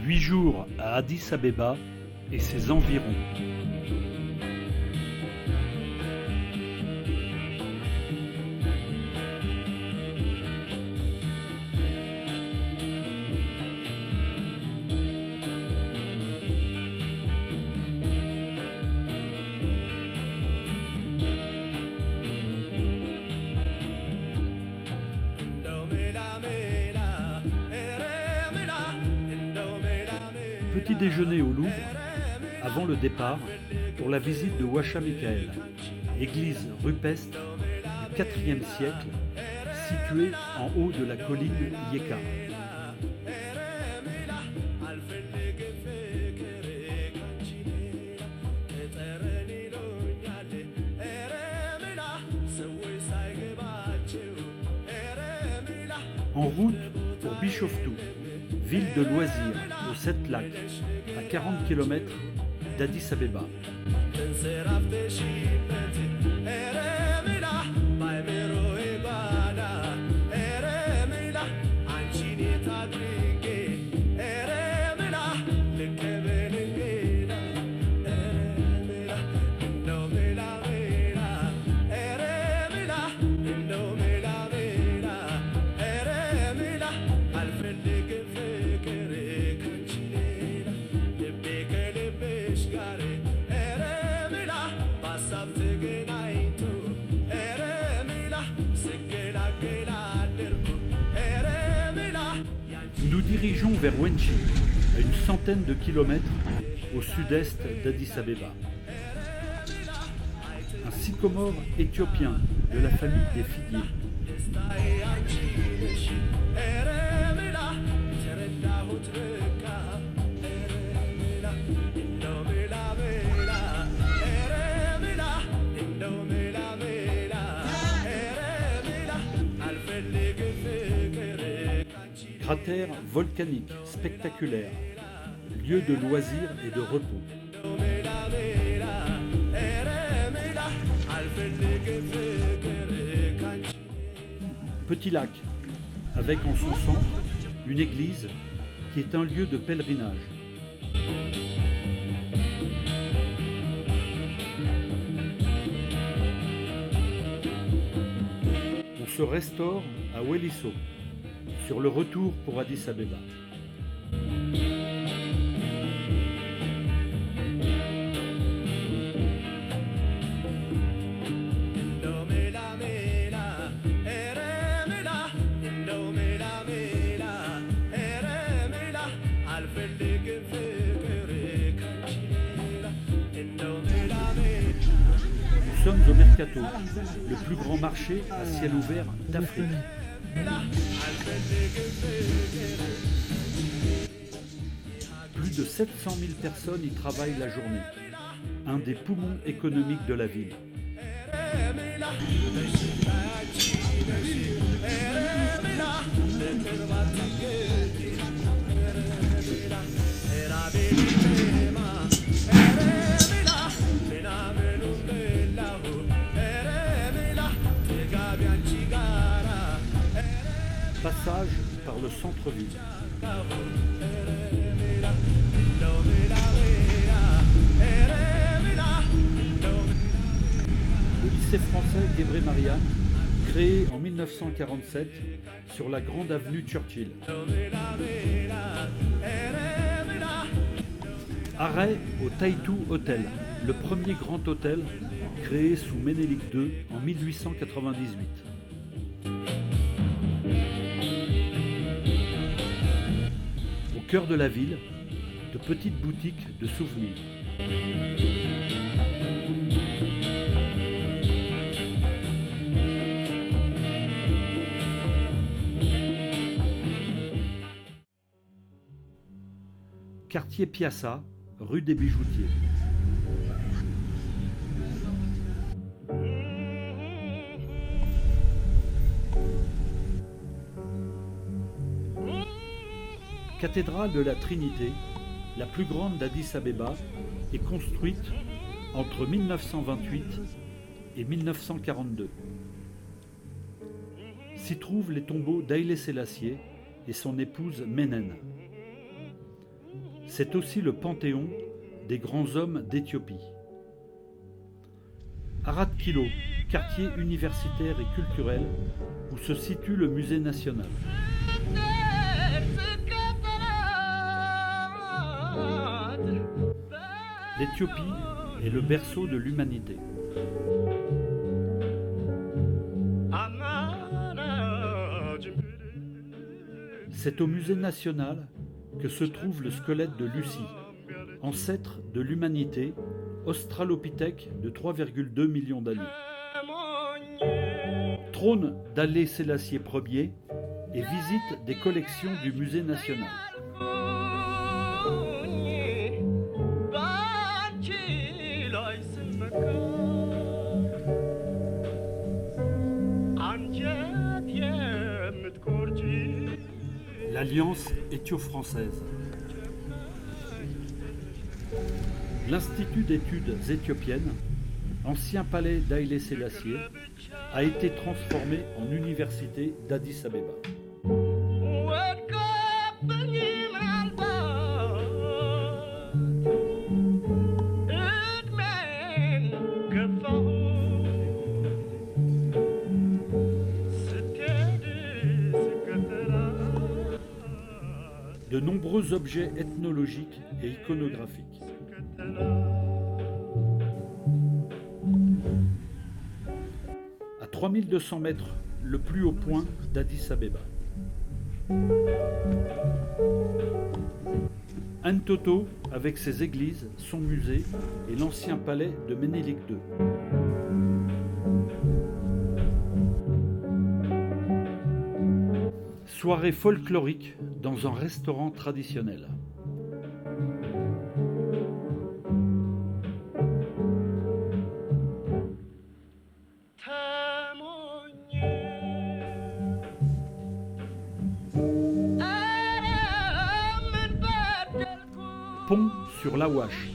8 jours à Addis Abeba et ses environs. Petit déjeuner au Louvre, avant le départ, pour la visite de Ouacha Michael, église rupestre du IVe siècle, située en haut de la colline Yeka. En route pour Bishoftu, ville de loisirs aux 7 lacs, à 40 km d'Addis Abeba. Nous nous dirigeons vers Wenchi, à une centaine de kilomètres au sud-est d'Addis Abeba. Un sycomore éthiopien de la famille des figuiers. Cratère volcanique spectaculaire, lieu de loisirs et de repos. Petit lac, avec en son centre une église qui est un lieu de pèlerinage. On se restaure à Weliso, sur le retour pour Addis Abeba. Nous sommes au Mercato, le plus grand marché à ciel ouvert d'Afrique. Plus de 700 000 personnes y travaillent la journée, un des poumons économiques de la ville. Passage par le centre-ville. Le lycée français Gebré Mariam, créé en 1947 sur la grande avenue Churchill. Arrêt au Taitu Hotel, le premier grand hôtel créé sous Ménélique II en 1898. Au cœur de la ville, de petites boutiques de souvenirs. Quartier Piazza, rue des Bijoutiers. Cathédrale de la Trinité, la plus grande d'Addis Abeba, est construite entre 1928 et 1942. S'y trouvent les tombeaux d'Haïlé Sélassié et son épouse Ménène. C'est aussi le panthéon des grands hommes d'Éthiopie. Arad Kilo, quartier universitaire et culturel où se situe le musée national. L'Éthiopie est le berceau de l'humanité. C'est au musée national que se trouve le squelette de Lucie, ancêtre de l'humanité, australopithèque de 3,2 millions d'années. Trône d'Haïlé Sélassié Ier et visite des collections du musée national. L'Alliance éthio-française. L'Institut d'études éthiopiennes, ancien palais d'Haïlé Sélassié, a été transformé en université d'Addis Abeba. De nombreux objets ethnologiques et iconographiques. À 3200 mètres, le plus haut point d'Addis Abeba. Entoto, avec ses églises, son musée et l'ancien palais de Ménélik II. Soirée folklorique dans un restaurant traditionnel. Pont sur l'Awash,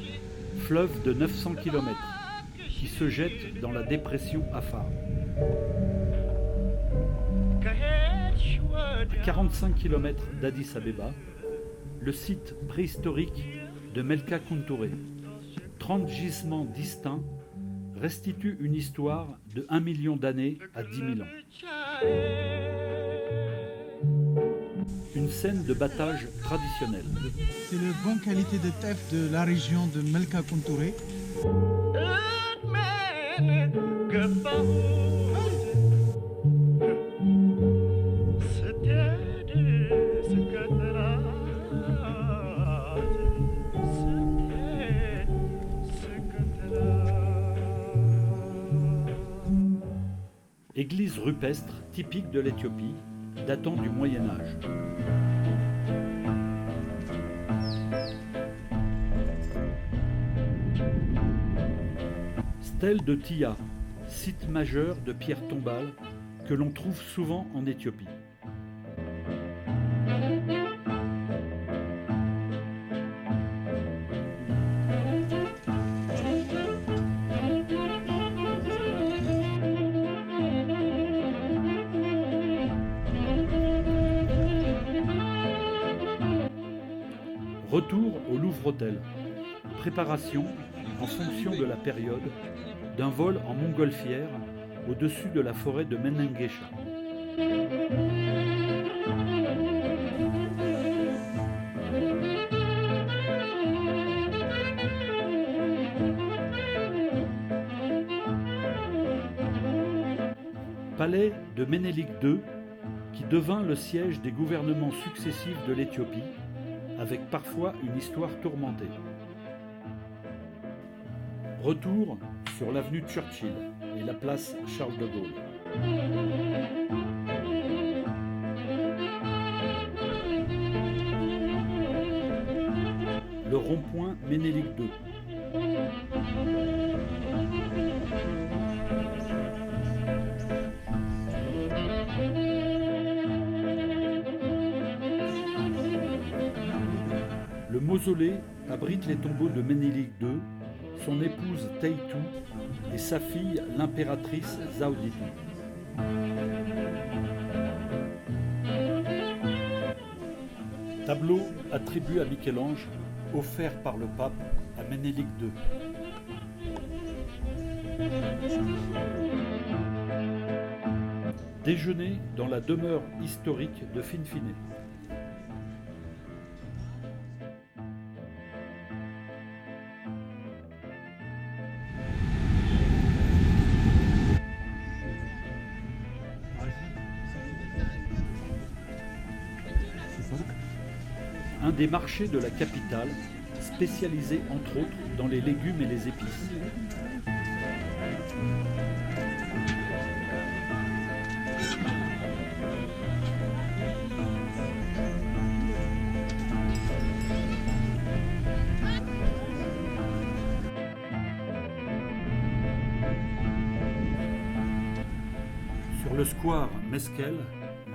fleuve de 900 km, qui se jette dans la dépression Afar. À 45 km d'Addis Abeba, le site préhistorique de Melka Kunture, 30 gisements distincts, restituent une histoire de 1 million d'années à 10 000 ans. Une scène de battage traditionnelle. C'est la bonne qualité de teff de la région de Melka Kunture. Église rupestre typique de l'Éthiopie, datant du Moyen Âge. Stèle de Tia, site majeur de pierre tombale que l'on trouve souvent en Éthiopie. Retour au Louvre-Hôtel. Préparation, en fonction de la période, d'un vol en montgolfière au-dessus de la forêt de Menengesha. Palais de Ménélik II, qui devint le siège des gouvernements successifs de l'Éthiopie, avec parfois une histoire tourmentée. Retour sur l'avenue Churchill et la place Charles de Gaulle. Le rond-point Ménélik II. Le mausolée abrite les tombeaux de Ménélik II, son épouse Teitu et sa fille l'impératrice Zaouditu. Tableau attribué à Michel-Ange offert par le pape à Ménélique II. Déjeuner dans la demeure historique de Finfinne. Un des marchés de la capitale, spécialisé entre autres dans les légumes et les épices. Sur le square Meskel,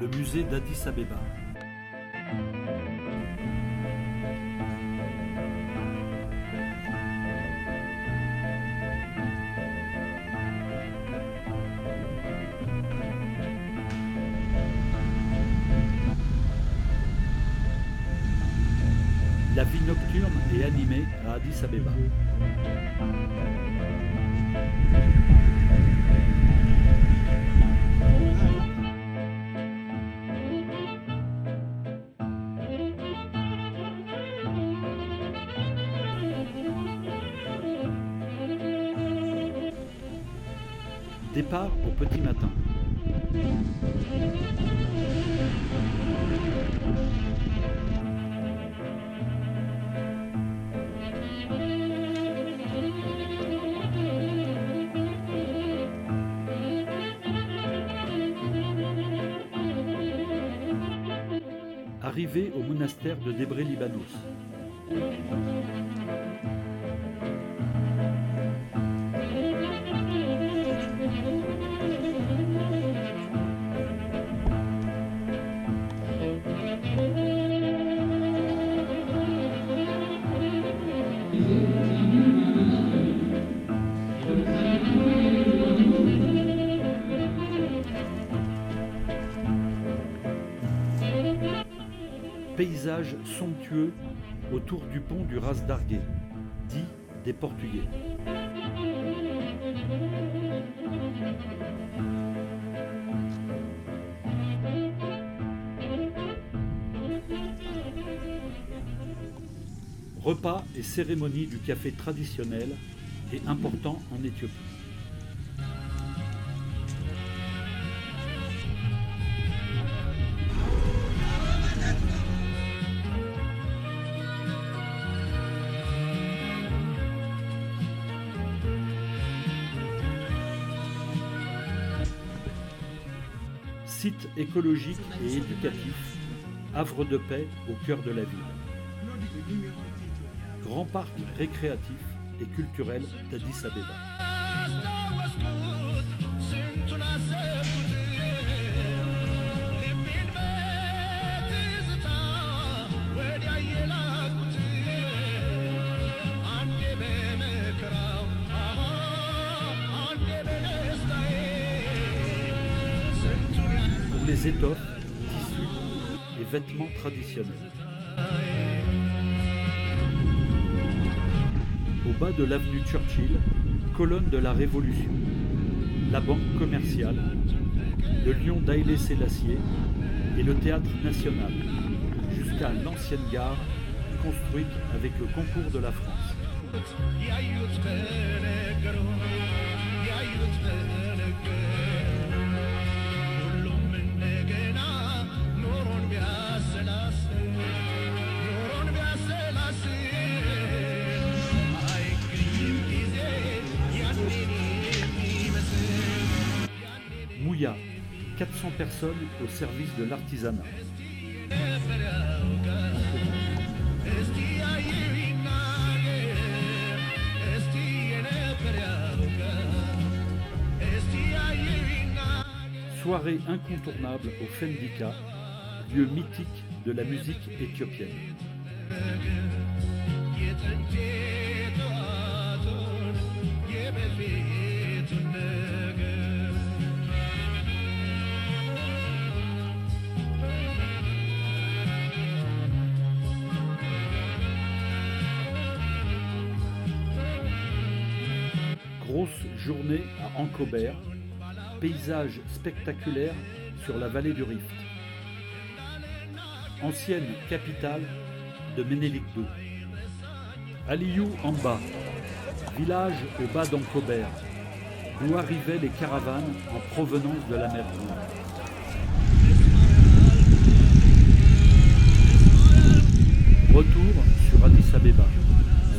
le musée d'Addis Abeba. La vie nocturne est animée à Addis Abeba. Départ au petit matin. Arrivé au monastère de Debré Libanos. Paysage somptueux autour du pont du Ras d'Argué, dit des Portugais. Repas et cérémonie du café traditionnel et important en Éthiopie. Site écologique et éducatif, havre de paix au cœur de la ville. Grand parc récréatif et culturel d'Addis Abeba. Pour les étoffes, tissus et vêtements traditionnels. Au bas de l'avenue Churchill, colonne de la Révolution, la banque commerciale, le lion d'Haïlé Sélassié et le théâtre national, jusqu'à l'ancienne gare construite avec le concours de la France. Mouya, 400 personnes au service de l'artisanat. Soirée incontournable au Fendika, lieu mythique de la musique éthiopienne. Grosse journée à Ankobert, paysage spectaculaire sur la vallée du Rift. Ancienne capitale de Ménélik II. Aliou en bas, village au bas d'Ankobert, d'où arrivaient les caravanes en provenance de la mer Rouge. Retour sur Addis Abeba,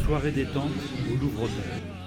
soirée détente au Louvre Hôtel.